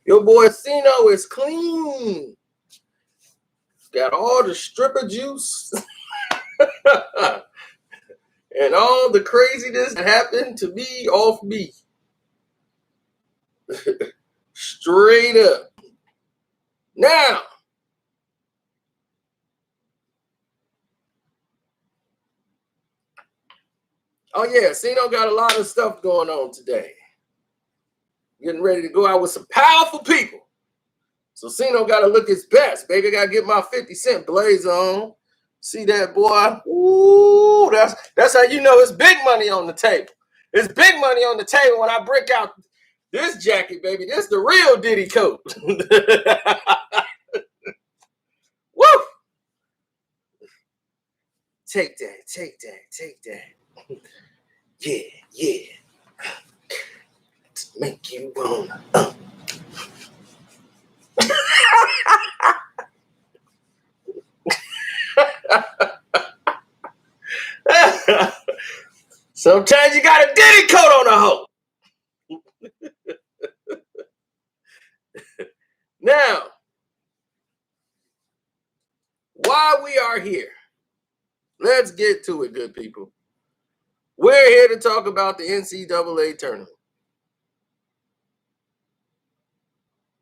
Your boy Cino is clean. Got all the stripper juice and all the craziness that happened to me off me. Straight up. Now, oh yeah, Cino got a lot of stuff going on today. Getting ready to go out with some powerful people. So Cino got to look his best, baby. Got to get my 50 Cent blazer on. See that, boy? Ooh, that's how you know it's big money on the table. It's big money on the table when I break out this jacket, baby. This is the real Diddy coat. Woo! Take that, take that, take that. Yeah, yeah. To make you wanna. Sometimes you got a Diddy coat on a hoe. Now, while we are here, let's get to it, good people. We're here to talk about the NCAA tournament.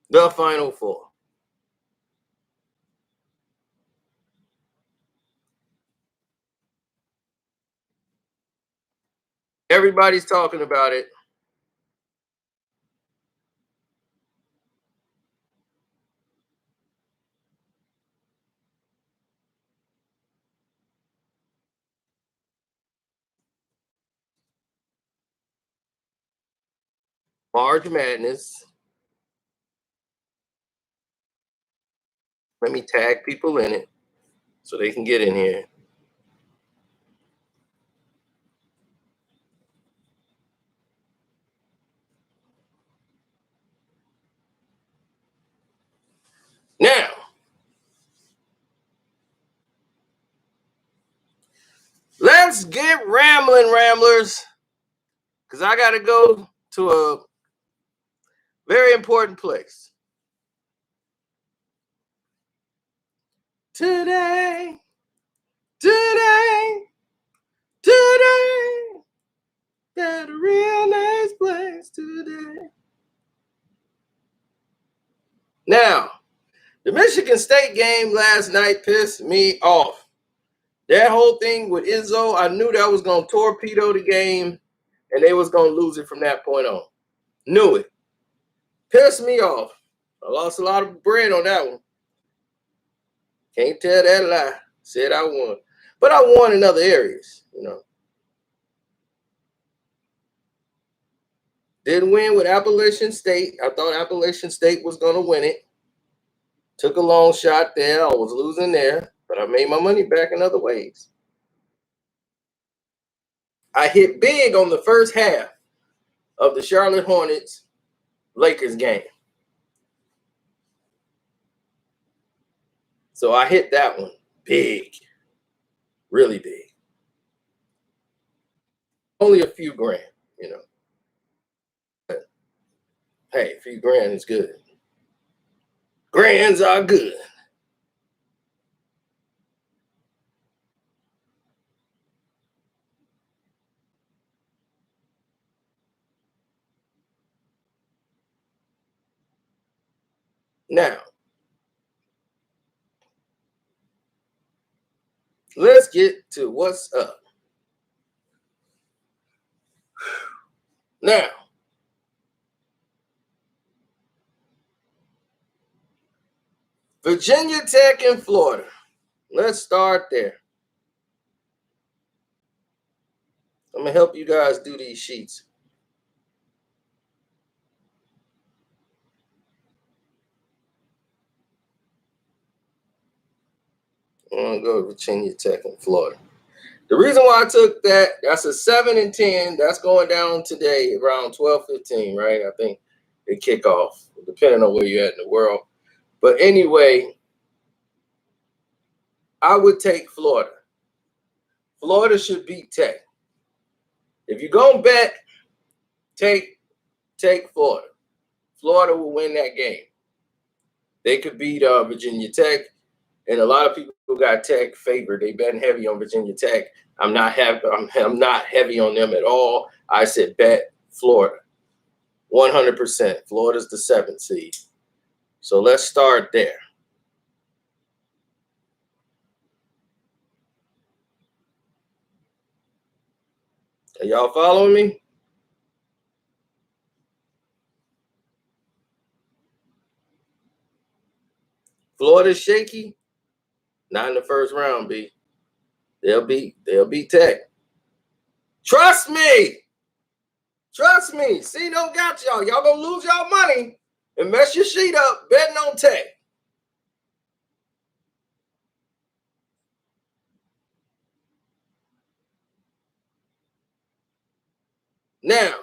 The Final Four. Everybody's talking about it. March Madness. Let me tag people in it so they can get in here. Now, let's get rambling, ramblers, because I got to go to a very important place. Today, got a real nice place today. Now, the Michigan State game last night pissed me off. That whole thing with Izzo, I knew that was going to torpedo the game and they was going to lose it from that point on. Knew it. Pissed me off. I lost a lot of bread on that one. Can't tell that lie. Said I won. But I won in other areas, you know. Didn't win with Appalachian State. I thought Appalachian State was going to win it. Took a long shot there. I was losing there, but I made my money back in other ways. I hit big on the first half of the Charlotte Hornets Lakers game. So I hit that one big, really big. Only a few grand, you know. But, hey, a few grand is good. Grands are good. Now, let's get to what's up. Now, Virginia Tech and Florida. Let's start there. I'm going to help you guys do these sheets. I'm going to go to Virginia Tech and Florida. The reason why I took that, that's a 7 and 10. That's going down today around 12:15, right? I think they kick off, depending on where you're at in the world. But anyway, I would take Florida. Florida should beat Tech. If you're going to bet, take Florida. Florida will win that game. They could beat Virginia Tech, and a lot of people got Tech favored. They've been heavy on Virginia Tech. I'm not heavy on them at all. I said bet Florida, 100%. Florida's the 7th seed. So let's start there. Are y'all following me? Florida's shaky. Not in the first round, B. They'll beat Tech. Trust me. Trust me. See, don't got y'all. Y'all gonna lose y'all money and mess your sheet up betting on Tech. Now,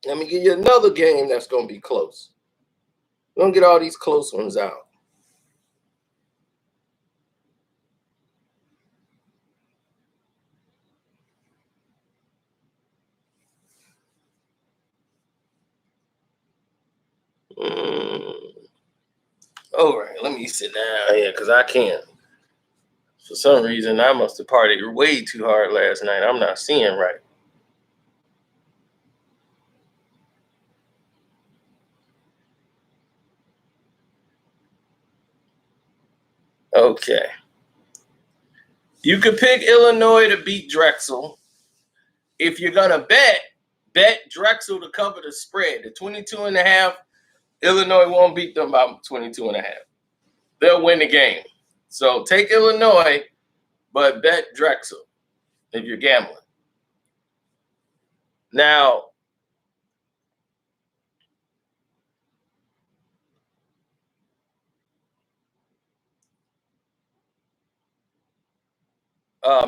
let me give you another game that's gonna be close. We're gonna get all these close ones out. All right, let me sit down here because I can't. For some reason, I must have partied way too hard last night. I'm not seeing right. Okay. You could pick Illinois to beat Drexel. If you're going to bet Drexel to cover the spread. The 22.5, Illinois won't beat them by 22.5. They'll win the game. So take Illinois, but bet Drexel if you're gambling. Now,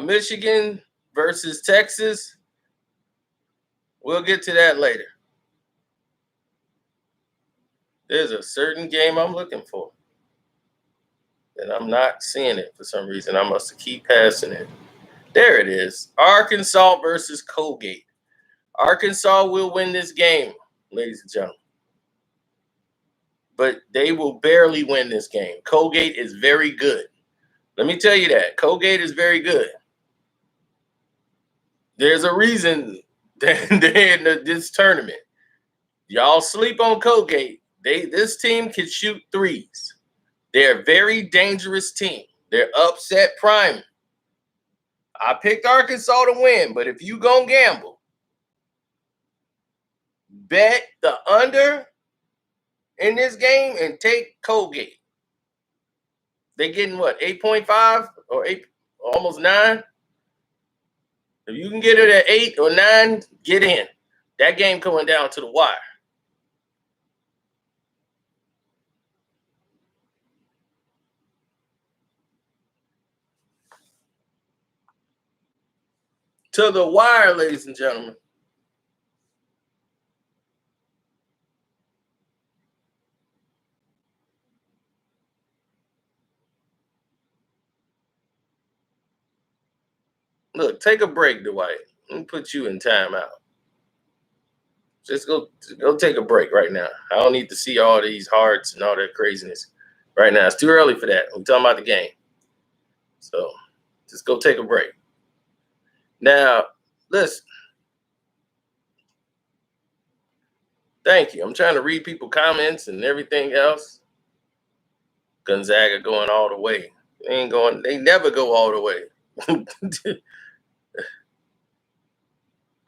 Michigan versus Texas, we'll get to that later. There's a certain game I'm looking for, and I'm not seeing it for some reason. I must keep passing it. There it is. Arkansas versus Colgate. Arkansas will win this game, ladies and gentlemen. But they will barely win this game. Colgate is very good. Let me tell you that. Colgate is very good. There's a reason that they're in this tournament. Y'all sleep on Colgate. This team can shoot threes. They're a very dangerous team. They're upset prime. I picked Arkansas to win, but if you gonna gamble, bet the under in this game and take Colgate. They getting what, 8.5 or 8, almost 9? If you can get it at 8 or 9, get in. That game coming down to the wire. To the wire, ladies and gentlemen. Look, take a break, Dwight. Let me put you in timeout. Just go take a break right now. I don't need to see all these hearts and all that craziness right now. It's too early for that. I'm talking about the game. So just go take a break. Now, listen. Thank you. I'm trying to read people's comments and everything else. Gonzaga going all the way. They never go all the way.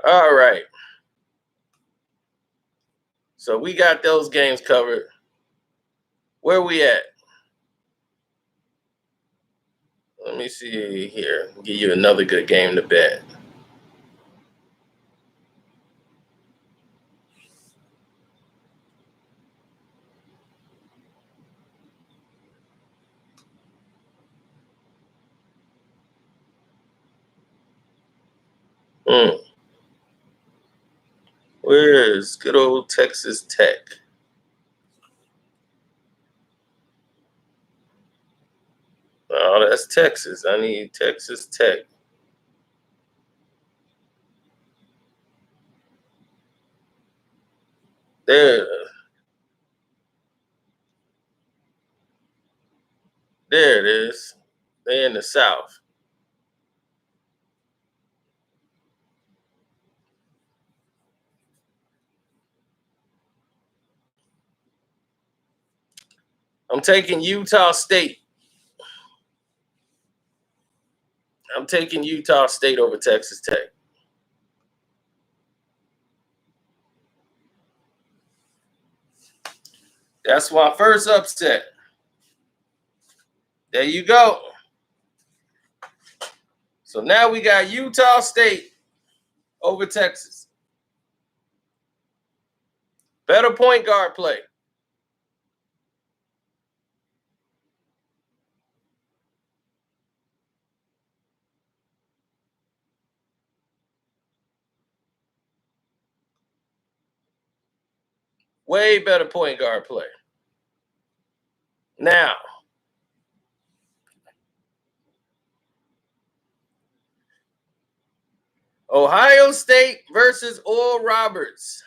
All right. So we got those games covered. Where we at? Let me see here. Give you another good game to bet. Where's good old Texas Tech? Oh, that's Texas. I need Texas Tech. There it is. They're in the South. I'm taking Utah State. I'm taking Utah State over Texas Tech. That's my first upset. There you go. So now we got Utah State over Texas. Better point guard play. Way better point guard play. Now, Ohio State versus Oral Roberts.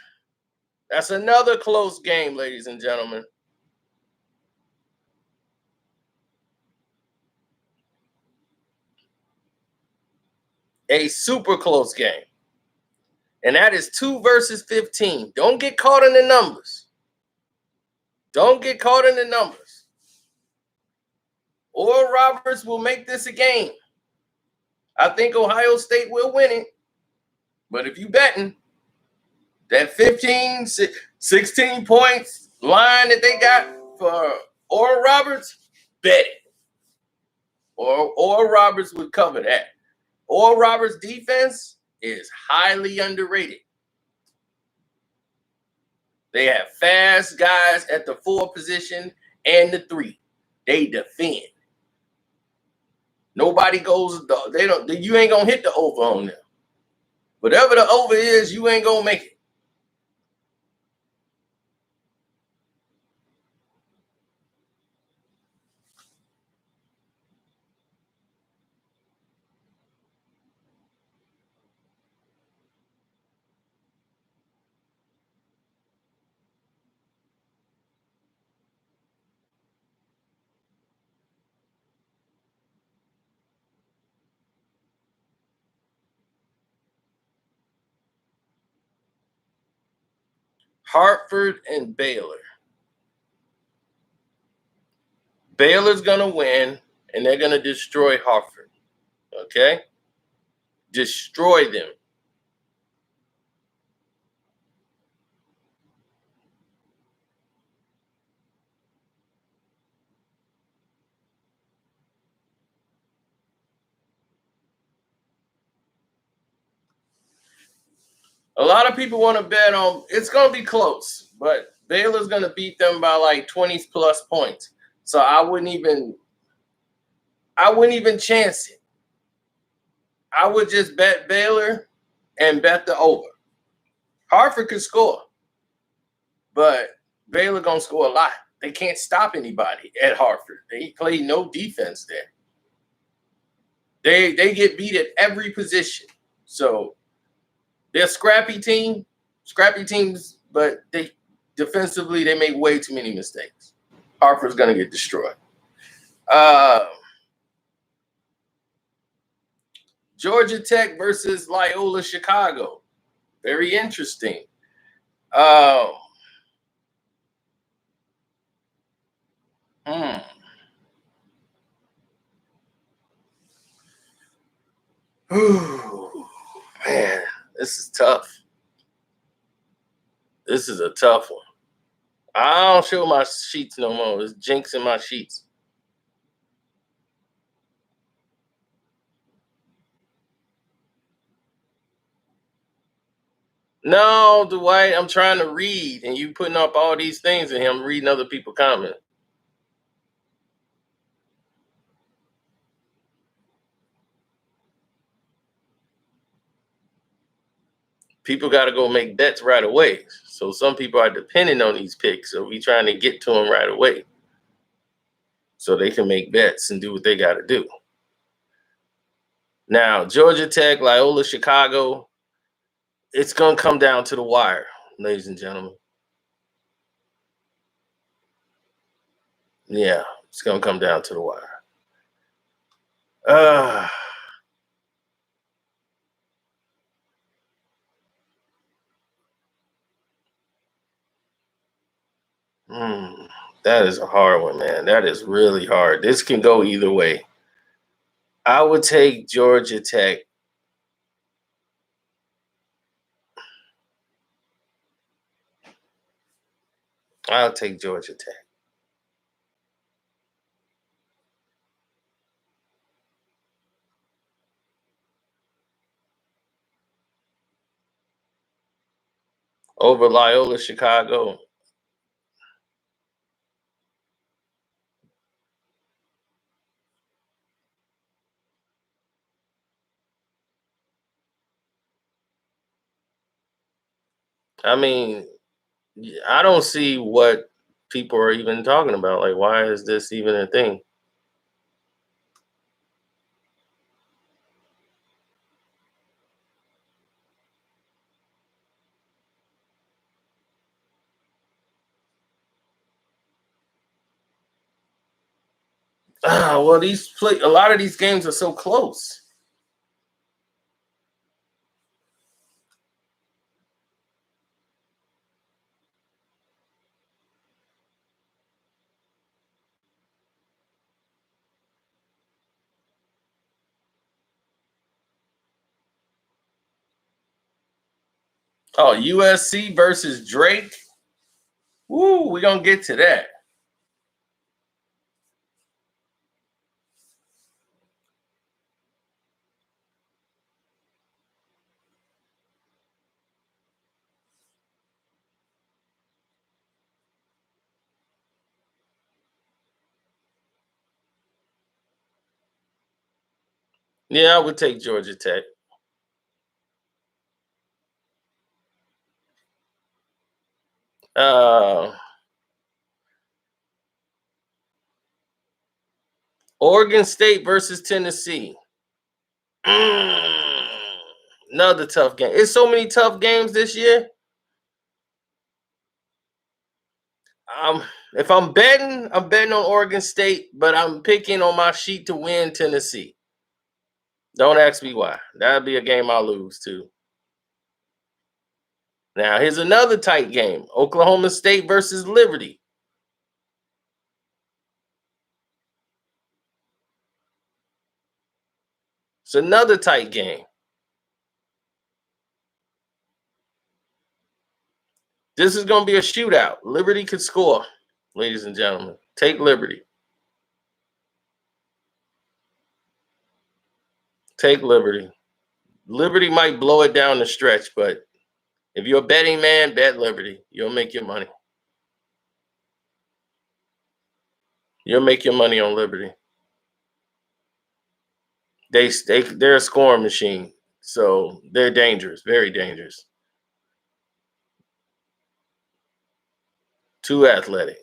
That's another close game, ladies and gentlemen. A super close game. And that is 2 versus 15. Don't get caught in the numbers. Don't get caught in the numbers. Oral Roberts will make this a game. I think Ohio State will win it. But if you betting, that 15, 16 points line that they got for Oral Roberts, bet it. Or Oral Roberts would cover that. Oral Roberts' defense is highly underrated. They have fast guys at the 4 position and the 3. They defend. Nobody goes. They don't. You ain't gonna hit the over on them. Whatever the over is, you ain't gonna make it. Hartford and Baylor. Baylor's gonna win, and they're gonna destroy Hartford. Okay, destroy them. A lot of people want to bet on it's going to be close, but Baylor's going to beat them by like 20 plus points. So I wouldn't even chance it. I would just bet Baylor and bet the over. Hartford could score, but Baylor going to score a lot. They can't stop anybody at Hartford. They play no defense there. They get beat at every position. So they're a scrappy teams, but they defensively they make way too many mistakes. Hartford's gonna get destroyed. Georgia Tech versus Loyola Chicago. Very interesting. Man, this is tough. This is a tough one. I don't show my sheets no more. It's jinxing my sheets. No, Dwight, I'm trying to read, and you putting up all these things, and I'm reading other people's comments. People got to go make bets right away. So some people are depending on these picks. So we trying to get to them right away so they can make bets and do what they got to do. Now, Georgia Tech, Loyola Chicago, it's going to come down to the wire, ladies and gentlemen. Yeah, it's gonna come down to the wire. That is a hard one, man. That is really hard. This can go either way. I would take Georgia Tech. I'll take Georgia Tech. Over Loyola Chicago. I mean, I don't see what people are even talking about. Like, why is this even a thing? Well, a lot of these games are so close. Oh, USC versus Drake. Woo, we're gonna get to that. Yeah, I would take Georgia Tech. Uh, Oregon State versus Tennessee. Mm, Another tough game. It's so many tough games this year. Um, if I'm betting on Oregon State, but I'm picking on my sheet to win Tennessee. Don't ask me why. That'd be a game I'll lose too. Now here's another tight game: Oklahoma State versus Liberty. It's another tight game. This is going to be a shootout. Liberty could score, ladies and gentlemen. Take Liberty. Take Liberty. Liberty might blow it down the stretch, but if you're a betting man, bet Liberty. You'll make your money. You'll make your money on Liberty. They're a scoring machine, so they're dangerous, very dangerous. Too athletic.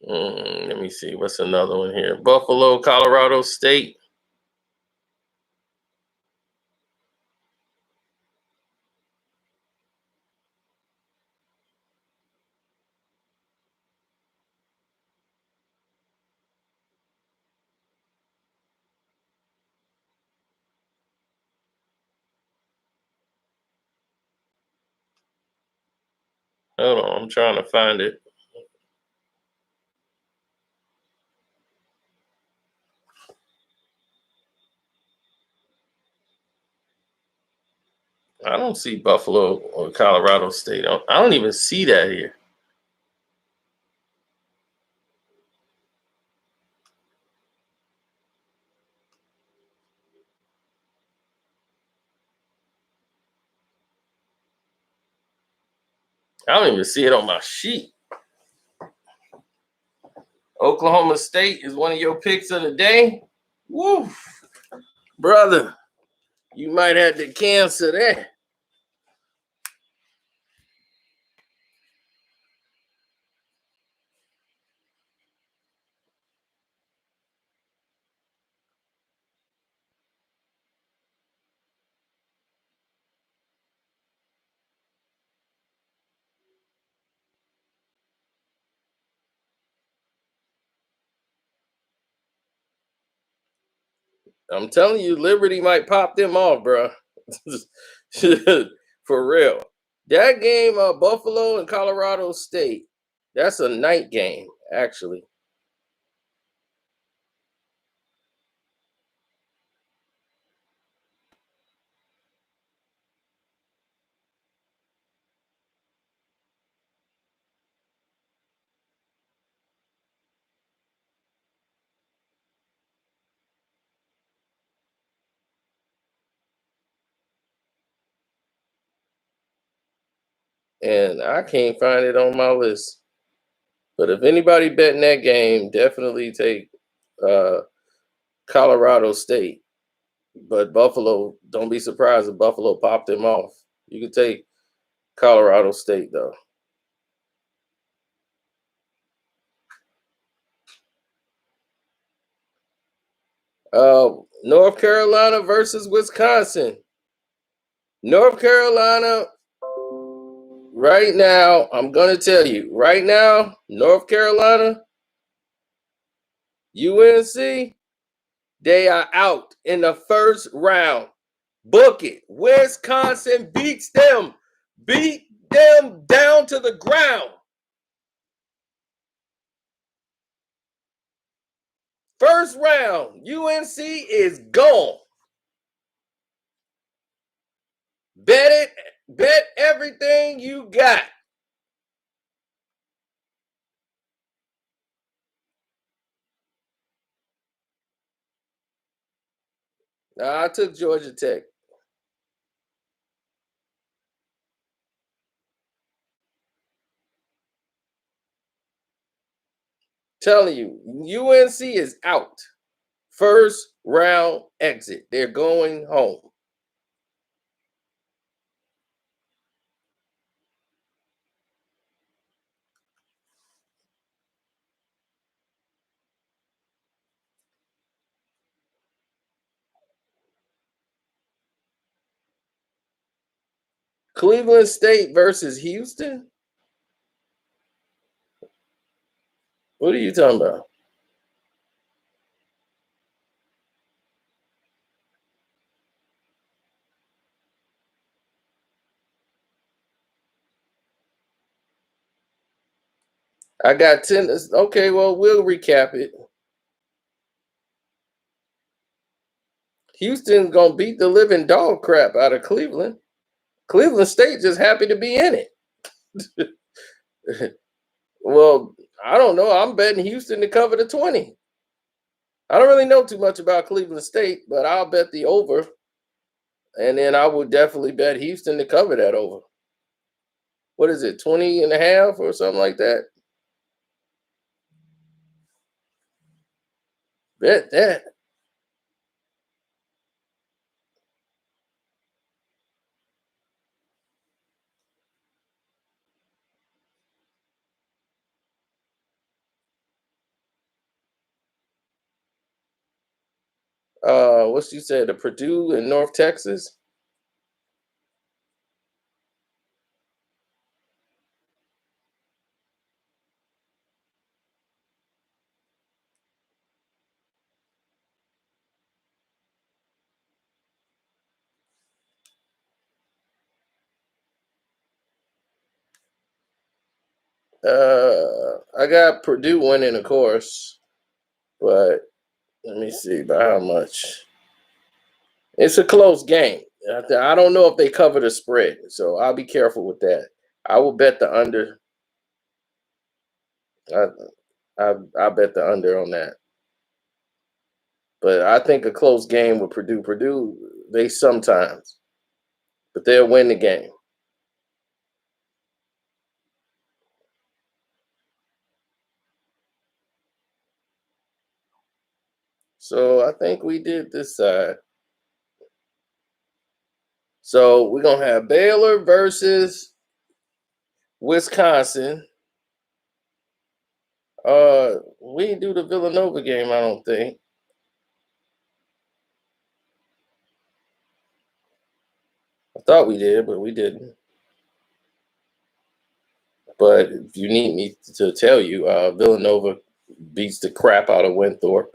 Let me see. What's another one here? Buffalo, Colorado State. Hold on, I'm trying to find it. I don't see Buffalo or Colorado State. I don't even see that here. I don't even see it on my sheet. Oklahoma State is one of your picks of the day. Woo, brother, you might have to cancel that. I'm telling you, Liberty might pop them off, bro. For real. That game, Buffalo and Colorado State, that's a night game, actually. And I can't find it on my list. But if anybody betting that game, definitely take uh, Colorado State. But Buffalo, don't be surprised if Buffalo popped them off. You could take Colorado State, though. North Carolina versus Wisconsin. North Carolina, right now, I'm going to tell you, right now, North Carolina, UNC, they are out in the first round. Book it. Wisconsin beats them. Beat them down to the ground. First round, UNC is gone. Bet it. Bet everything you got. I took Georgia Tech. Telling you, UNC is out. First round exit. They're going home. Cleveland State versus Houston? What are you talking about? I got 10. Okay, well, we'll recap it. Houston's going to beat the living dog crap out of Cleveland. Cleveland State just happy to be in it. Well, I don't know. I'm betting Houston to cover the 20. I don't really know too much about Cleveland State, but I'll bet the over. And then I would definitely bet Houston to cover that over. What is it, 20 and a half or something like that? Bet that. What you said, the Purdue in North Texas? I got Purdue winning, of course, but let me see by how much. It's a close game. I don't know if they cover the spread, so I'll be careful with that. I will bet the under. I I bet the under on that. But I think a close game with Purdue. Purdue, they sometimes, but they'll win the game. So I think we did this side. So we're gonna have Baylor versus Wisconsin. We didn't do the Villanova game, I don't think. I thought we did, but we didn't. But if you need me to tell you, Villanova beats the crap out of Winthrop.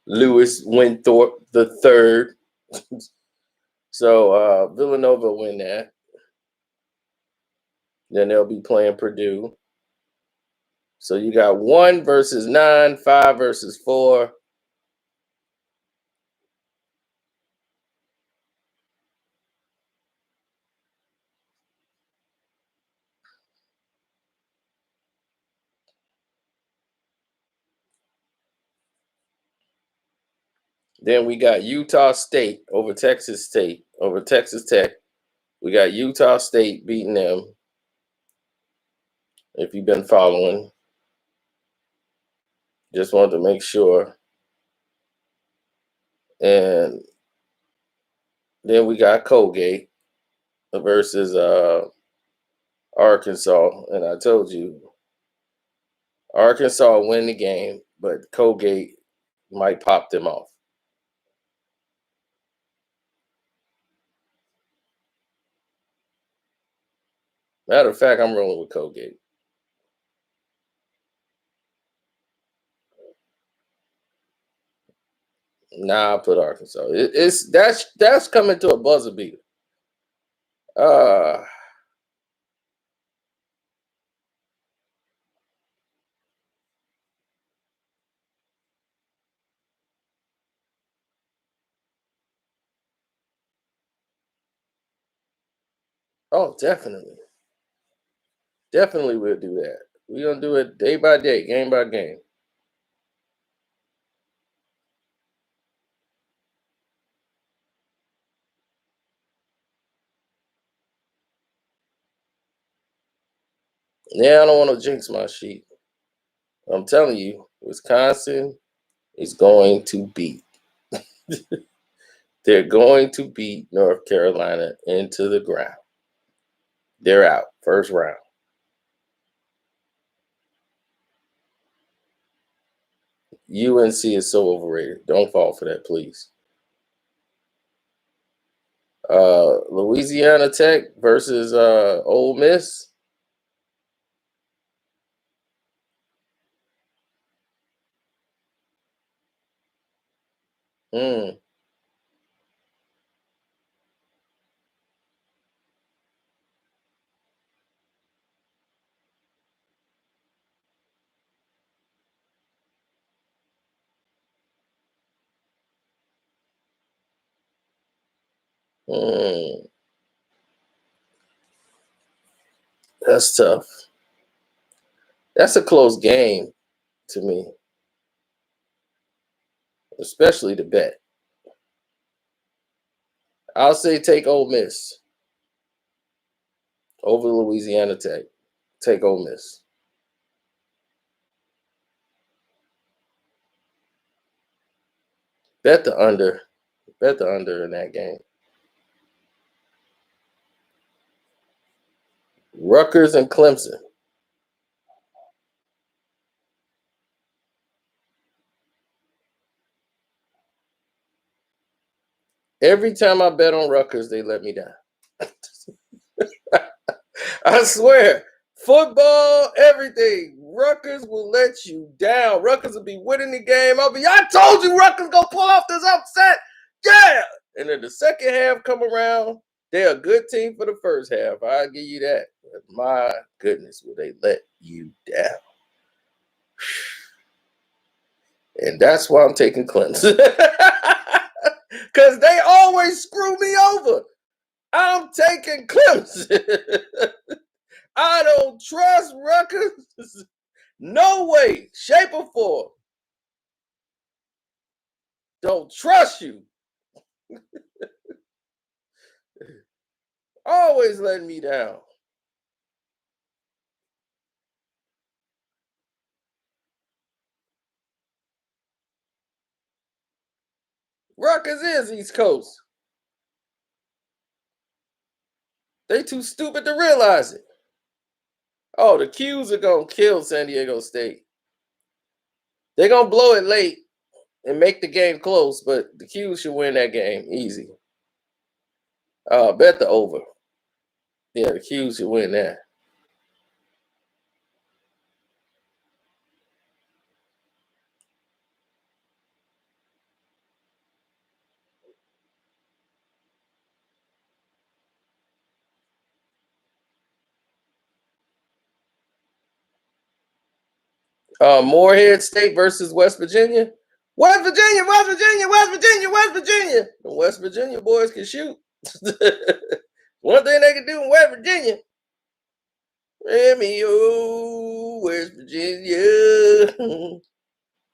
Lewis Winthrop the third. So Villanova win that. Then they'll be playing Purdue. So you got 1 versus 9, 5 versus 4. Then we got Utah State over Texas State, over Texas Tech. We got Utah State beating them. If you've been following, just wanted to make sure. And then we got Colgate versus Arkansas. And I told you, Arkansas win the game, but Colgate might pop them off. Matter of fact, I'm rolling with Colgate. Nah, I put Arkansas. It's that's coming to a buzzer beater. Uh oh, definitely. Definitely we'll do that. We're gonna do it day by day, game by game. Yeah, I don't want to jinx my sheet. I'm telling you, Wisconsin is going to beat. They're going to beat North Carolina into the ground. They're out first round. UNC is so overrated. Don't fall for that, please. Louisiana Tech versus Ole Miss. Hmm. Hmm. That's tough. That's a close game to me, especially the bet. I'll say take Ole Miss over Louisiana Tech. Take Ole Miss. Bet the under. Bet the under in that game. Rutgers and Clemson. Every time I bet on Rutgers, they let me down. I swear. Football, everything. Rutgers will let you down. Rutgers will be winning the game. I told you Rutgers gonna pull off this upset. Yeah. And then the second half come around. They're a good team for the first half. I'll give you that. But my goodness, will they let you down? And that's why I'm taking Clemson. Because they always screw me over. I'm taking Clemson. I don't trust Rutgers. No way, shape, or form. Don't trust you. Always letting me down. Rutgers is East Coast. They too stupid to realize it. Oh, the Qs are gonna kill San Diego State. They're gonna blow it late and make the game close, but the Qs should win that game easy. Bet the over. Yeah, the Qs should win that. Morehead State versus West Virginia. West Virginia, West Virginia, West Virginia, West Virginia. The West Virginia boys can shoot. One thing they can do in West Virginia. West Virginia.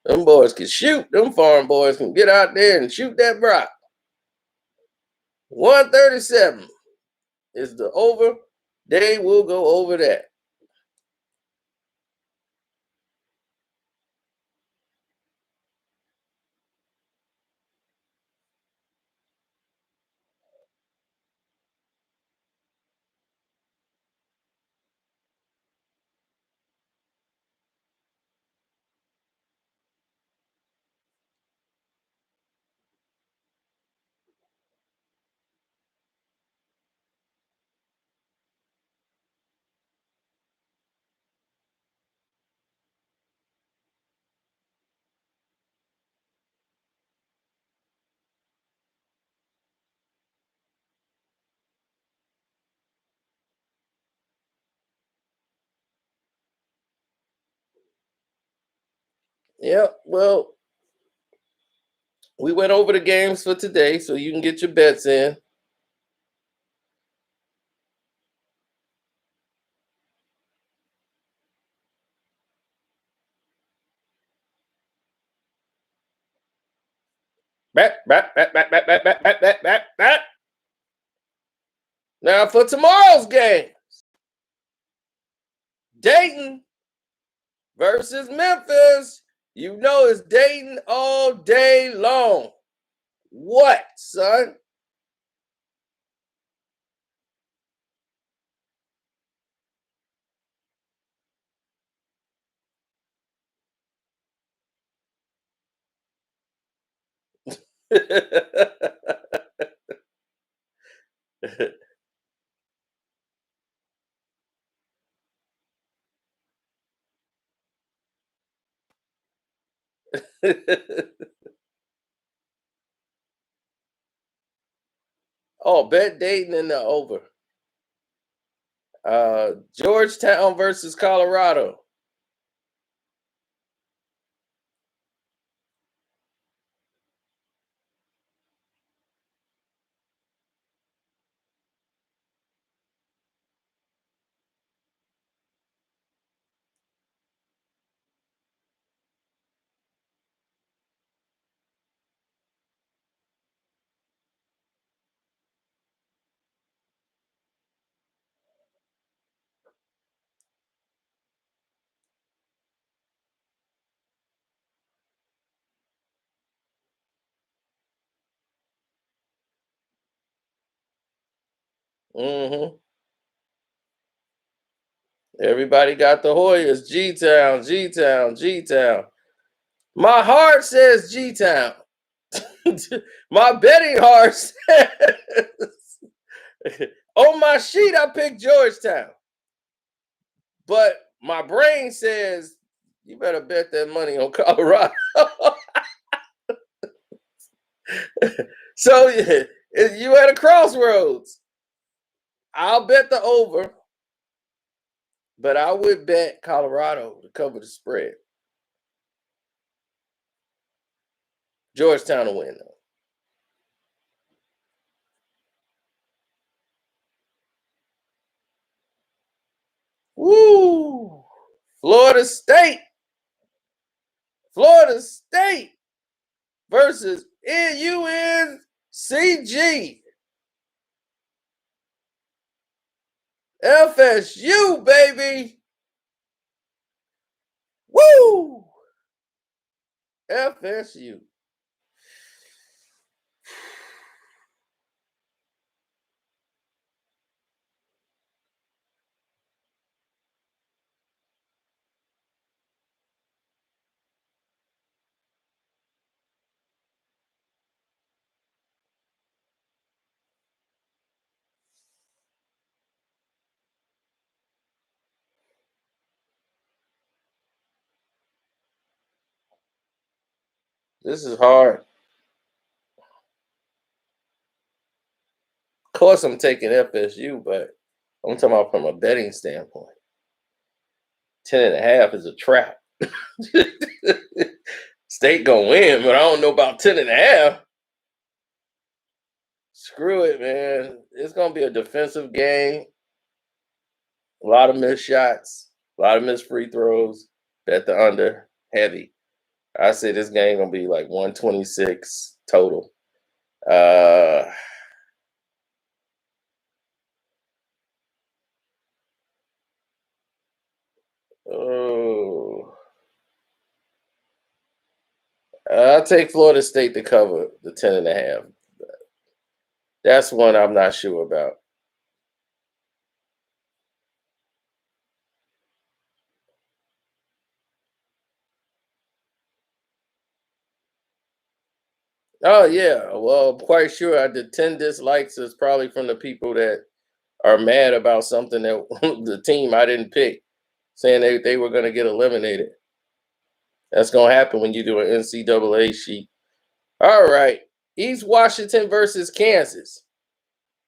Them boys can shoot. Them foreign boys can get out there and shoot that rock. 137 is the over. They will go over that. Yeah, well, we went over the games for today, so you can get your bets in. Back. Now for tomorrow's game, Dayton versus Memphis. You know it's Dayton all day long. What, son? Oh, bet Dayton in the over. Georgetown versus Colorado. Mm-hmm. Everybody got the Hoyas. G-Town, G-Town, G-Town. My heart says G-Town. My betting heart says on my sheet I picked Georgetown. But my brain says you better bet that money on Colorado. So you at a crossroads. I'll bet the over, but I would bet Colorado to cover the spread. Georgetown will win though. Woo! Florida State versus UNCG. FSU, baby. Woo! FSU. This is hard. Of course, I'm taking FSU, but I'm talking about from a betting standpoint. 10.5 is a trap. State gonna win, but I don't know about 10.5. Screw it, man. It's gonna be a defensive game. A lot of missed shots, a lot of missed free throws. Bet the under heavy. I say this game gonna be like 126 total. Uh oh, I'll take Florida State to cover the 10.5. That's one I'm not sure about. Oh yeah, well, I'm quite sure the 10 dislikes is probably from the people that are mad about something that the team I didn't pick, saying they were going to get eliminated. That's going to happen when you do an NCAA sheet. All right, East Washington versus Kansas.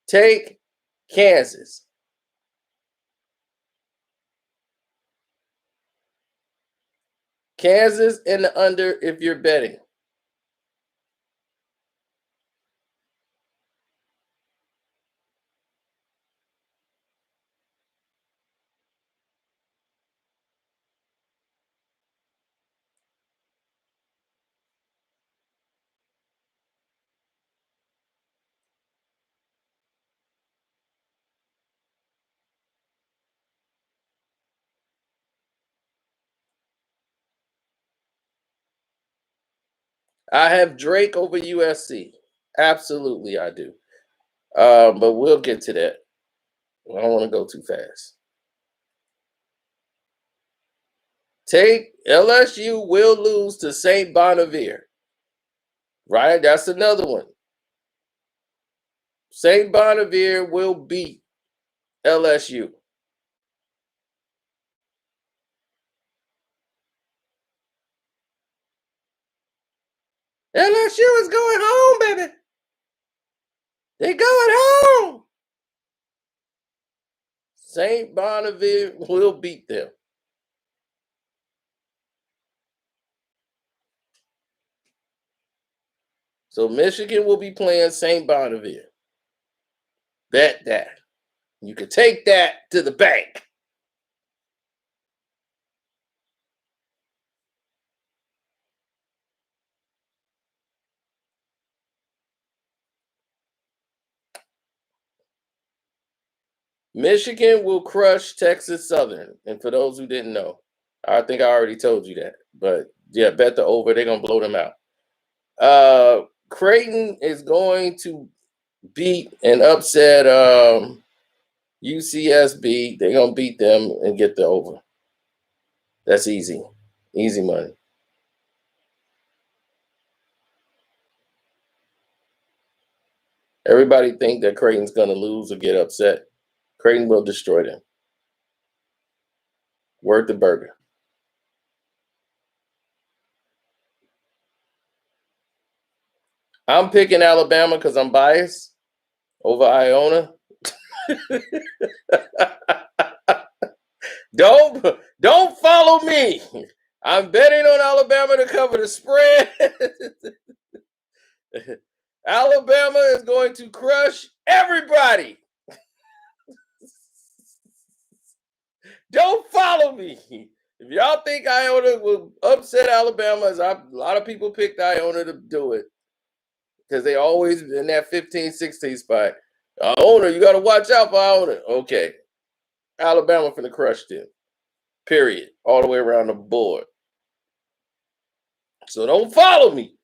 Take Kansas. Kansas in the under if you're betting. I have Drake over USC. Absolutely, I do. But we'll get to that. I don't want to go too fast. Take LSU will lose to St. Bonavere. Right? That's another one. St. Bonavere will beat LSU. LSU is going home, baby. They going home. St. Bonavere will beat them. So Michigan will be playing St. Bonavere. Bet that. You can take that to the bank. Michigan will crush Texas Southern. And for those who didn't know, I think I already told you that. But yeah, bet the over. They're going to blow them out. Creighton is going to beat and upset UCSB. They're going to beat them and get the over. That's easy. Easy money. Everybody think that Creighton's going to lose or get upset. Creighton will destroy them. Word the burger. I'm picking Alabama because I'm biased over Iona. don't follow me. I'm betting on Alabama to cover the spread. Alabama is going to crush everybody. Don't follow me. If y'all think Iona will upset Alabama, as a lot of people picked Iona to do it, because they always in that 15, 16 spot. Iona, you got to watch out for Iona. Okay. Alabama finna crush them. Period. All the way around the board. So don't follow me.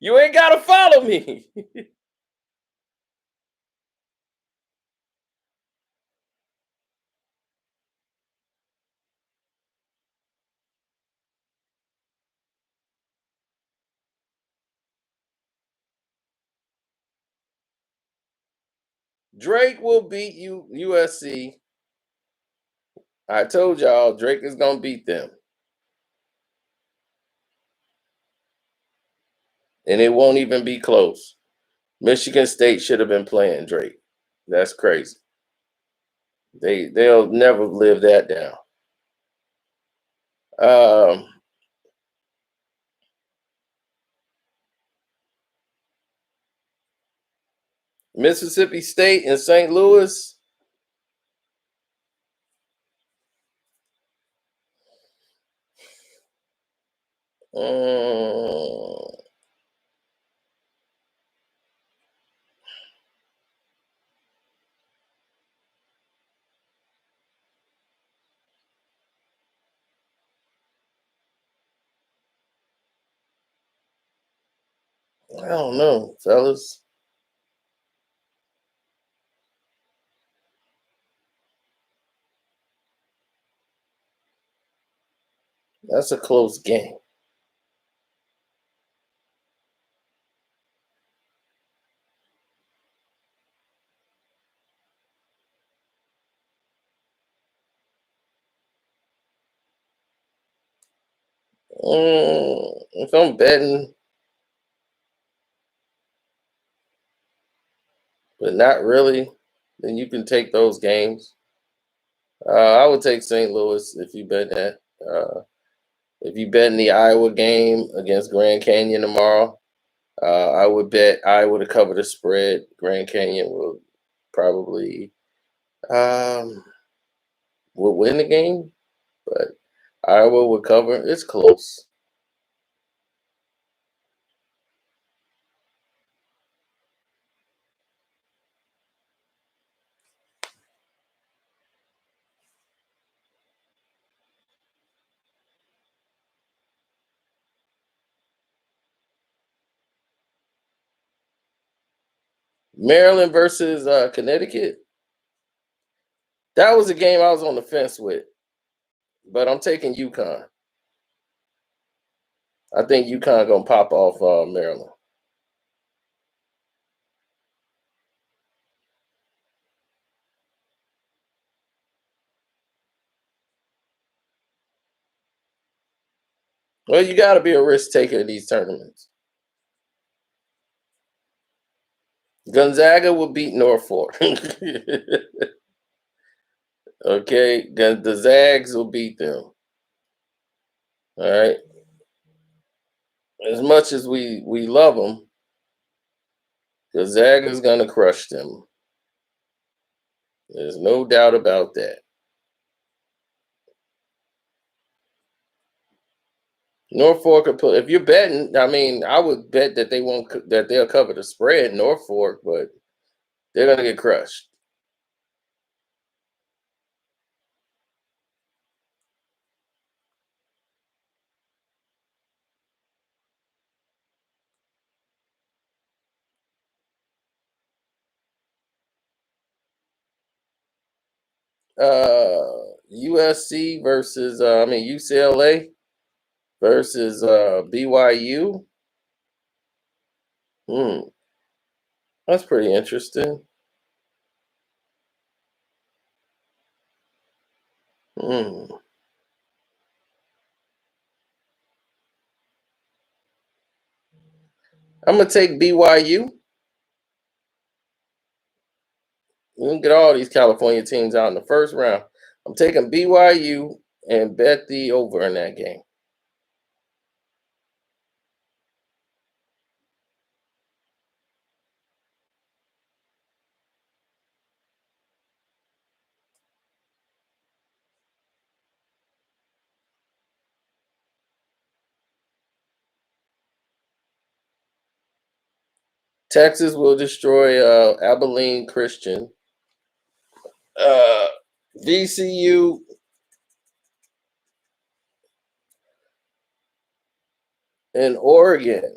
You ain't got to follow me. Drake will beat USC. I told y'all Drake is gonna beat them. and it won't even be close. Michigan State should have been playing Drake. That's crazy. They'll never live that down. Um, Mississippi State and St. Louis. Mm, I don't know, fellas. That's a close game. If I'm betting, but not really, then you can take those games. I would take St. Louis if you bet that. If you bet in the Iowa game against Grand Canyon tomorrow, I would bet Iowa to cover the spread. Grand Canyon will probably will win the game, but Iowa will cover. It's close. Maryland versus Connecticut. That was a game I was on the fence with, but I'm taking UConn. I think UConn gonna pop off Maryland. Well, you got to be a risk taker in these tournaments. Gonzaga will beat Norfolk. Okay, the Zags will beat them. All right. As much as we love them, Gonzaga's gonna crush them. There's no doubt about that. Norfolk could put. If you're betting, I mean, I would bet that they won't that they'll cover the spread. Norfolk, but they're gonna get crushed. USC versus UCLA versus BYU. Hmm, that's pretty interesting. Hmm. I'm gonna take BYU. We can get all these California teams out in the first round. I'm taking BYU and bet the over in that game. Texas will destroy Abilene Christian. Uh, VCU and Oregon.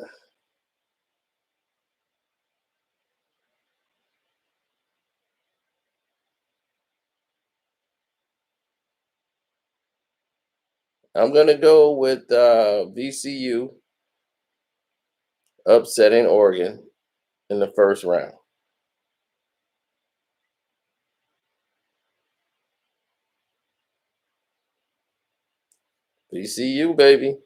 I'm gonna go with VCU upsetting Oregon in the first round. VCU, baby.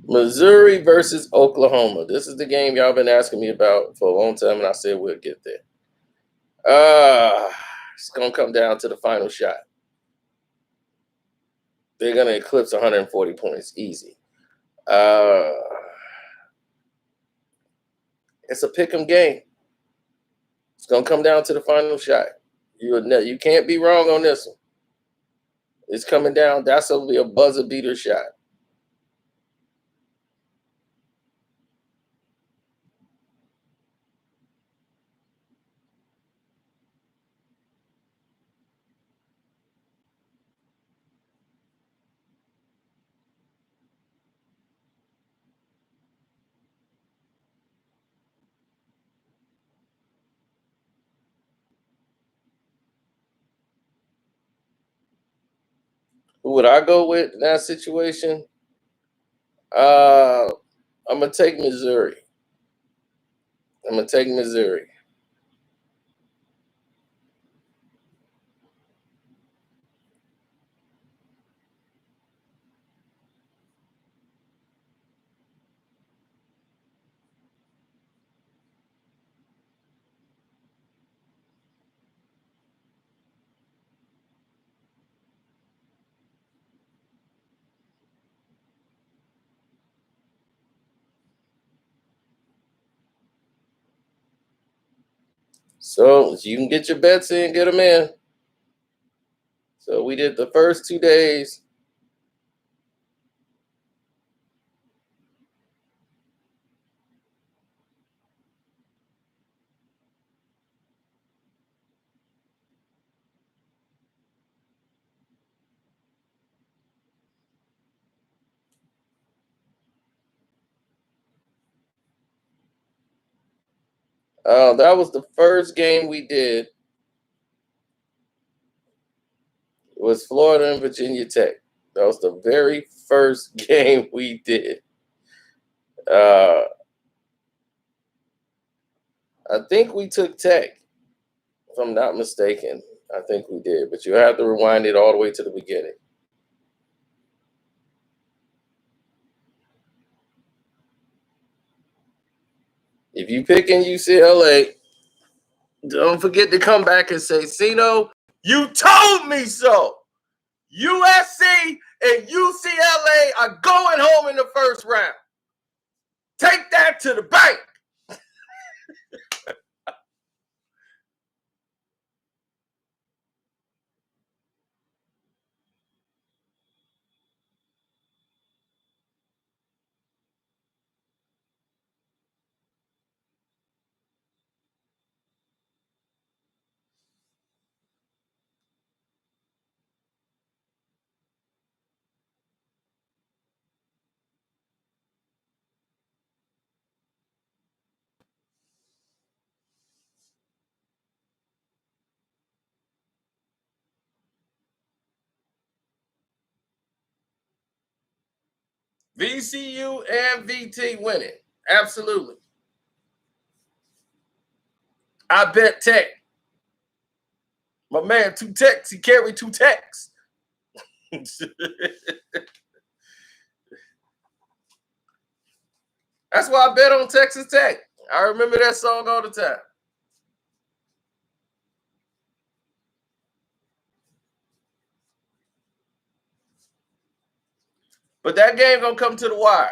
Missouri versus Oklahoma. This is the game y'all been asking me about for a long time, and I said we'll get there. It's going to come down to the final shot. They're going to eclipse 140 points. Easy. It's a pick'em game. It's going to come down to the final shot. You can't be wrong on this one. It's coming down. That's going to be a buzzer beater shot. Who would I go with in that situation? I'm going to take Missouri. So you can get your bets in, get them in. So we did the first 2 days. That was the first game we did. It was Florida and Virginia Tech. That was the very first game we did. I think we took Tech, if I'm not mistaken. I think we did, but you have to rewind it all the way to the beginning. If you pick in UCLA, don't forget to come back and say, Cino, you told me so. USC and UCLA are going home in the first round. Take that to the bank. VCU and VT winning. Absolutely. I bet Tech. My man, 2 techs. He carried 2 techs. That's why I bet on Texas Tech. I remember that song all the time. But that game gonna come to the wire.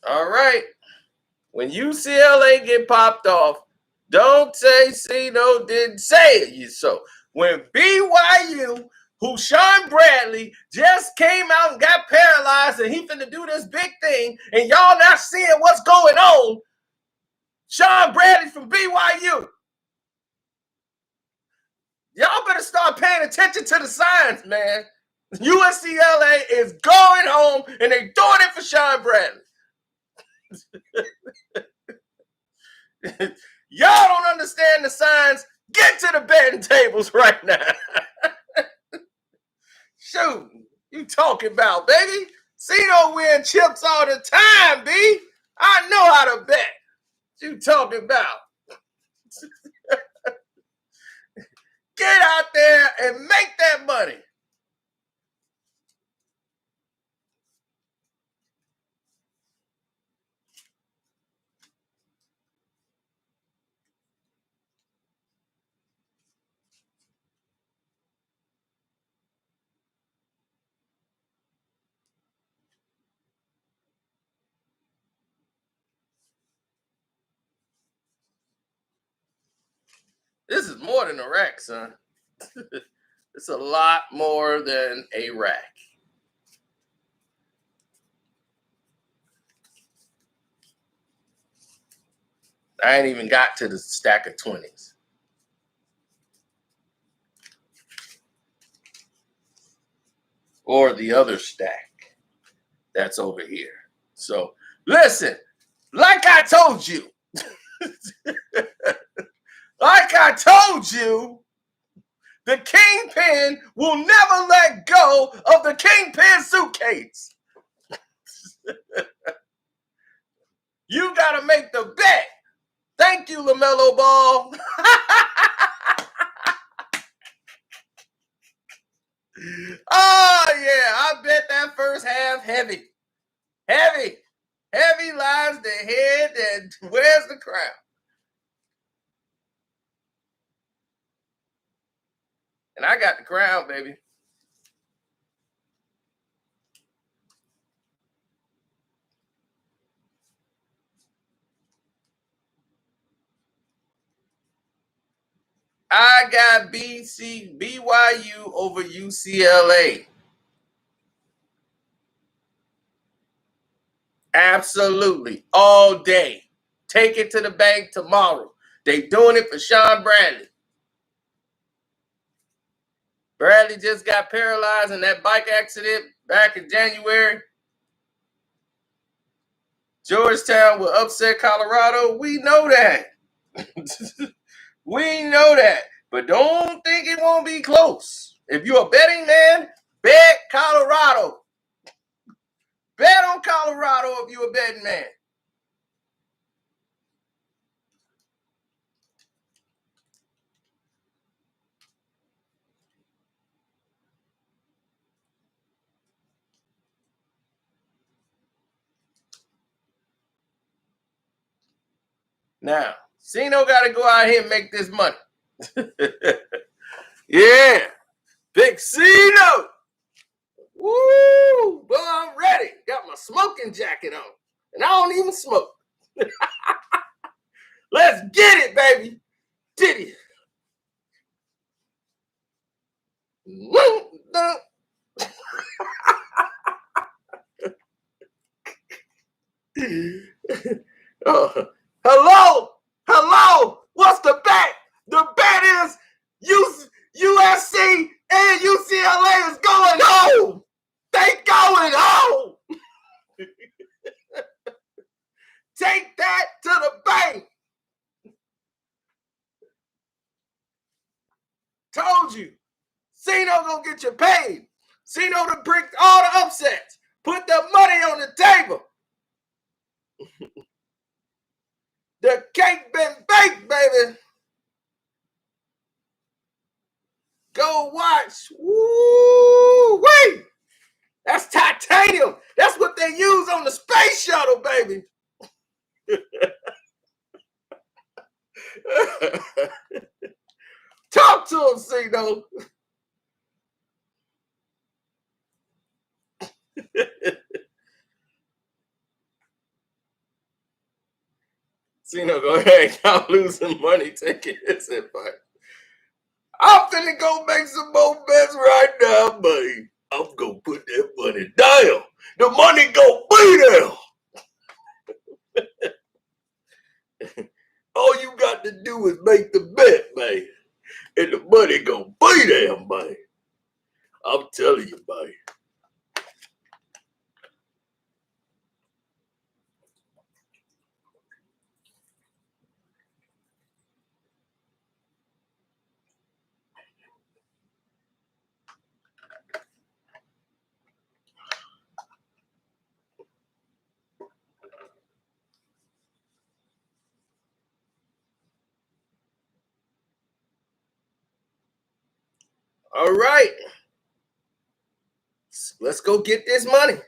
All right. When UCLA get popped off, don't say Cino didn't say it. So when BYU, who Sean Bradley just came out and got paralyzed and he finna do this big thing, and y'all not seeing what's going on, Sean Bradley from BYU. Y'all better start paying attention to the signs, man. UCLA is going home and they doing it for Sean Bradley. Y'all don't understand the signs. Get to the betting tables right now. Shoot, you talking about, baby? Cino win chips all the time, B. I know how to bet. What you talking about? Get out there and make that money. This is more than a rack, son. It's a lot more than a rack. I ain't even got to the stack of 20s. Or the other stack that's over here. So listen, like I told you, the kingpin will never let go of the kingpin suitcase. You got to make the bet. Thank you, LaMelo Ball. Oh, yeah. I bet that first half heavy. Heavy lies the head and wears the crown. And I got the crown, baby. I got BYU over UCLA. Absolutely. All day. Take it to the bank tomorrow. They doing it for Sean Bradley. Bradley just got paralyzed in that bike accident back in January. Georgetown will upset Colorado. We know that. We know that. But don't think it won't be close. If you're a betting man, bet Colorado. Bet on Colorado if you're a betting man. Now, Cino got to go out here and make this money. Yeah. Big Cino. Woo! Boy, I'm ready. Got my smoking jacket on. And I don't even smoke. Let's get it, baby. Did it. Hello. What's the bet? The bet is USC and UCLA is going home. They going home. Take that to the bank. Told you. Cino gonna get you paid. Cino to bring all the upsets. Put the money on the table. The cake been baked, baby. Go watch. Woo wait. That's titanium. That's what they use on the space shuttle, baby. Talk to him, Cino. Cino go ahead. I'm losing money taking his advice. I'm finna go make some more bets right now, buddy. I'm gonna put that money down. The money gonna be there. All you got to do is make the bet, man. And the money gonna be there, man. I'm telling you, man. All right. Let's go get this money.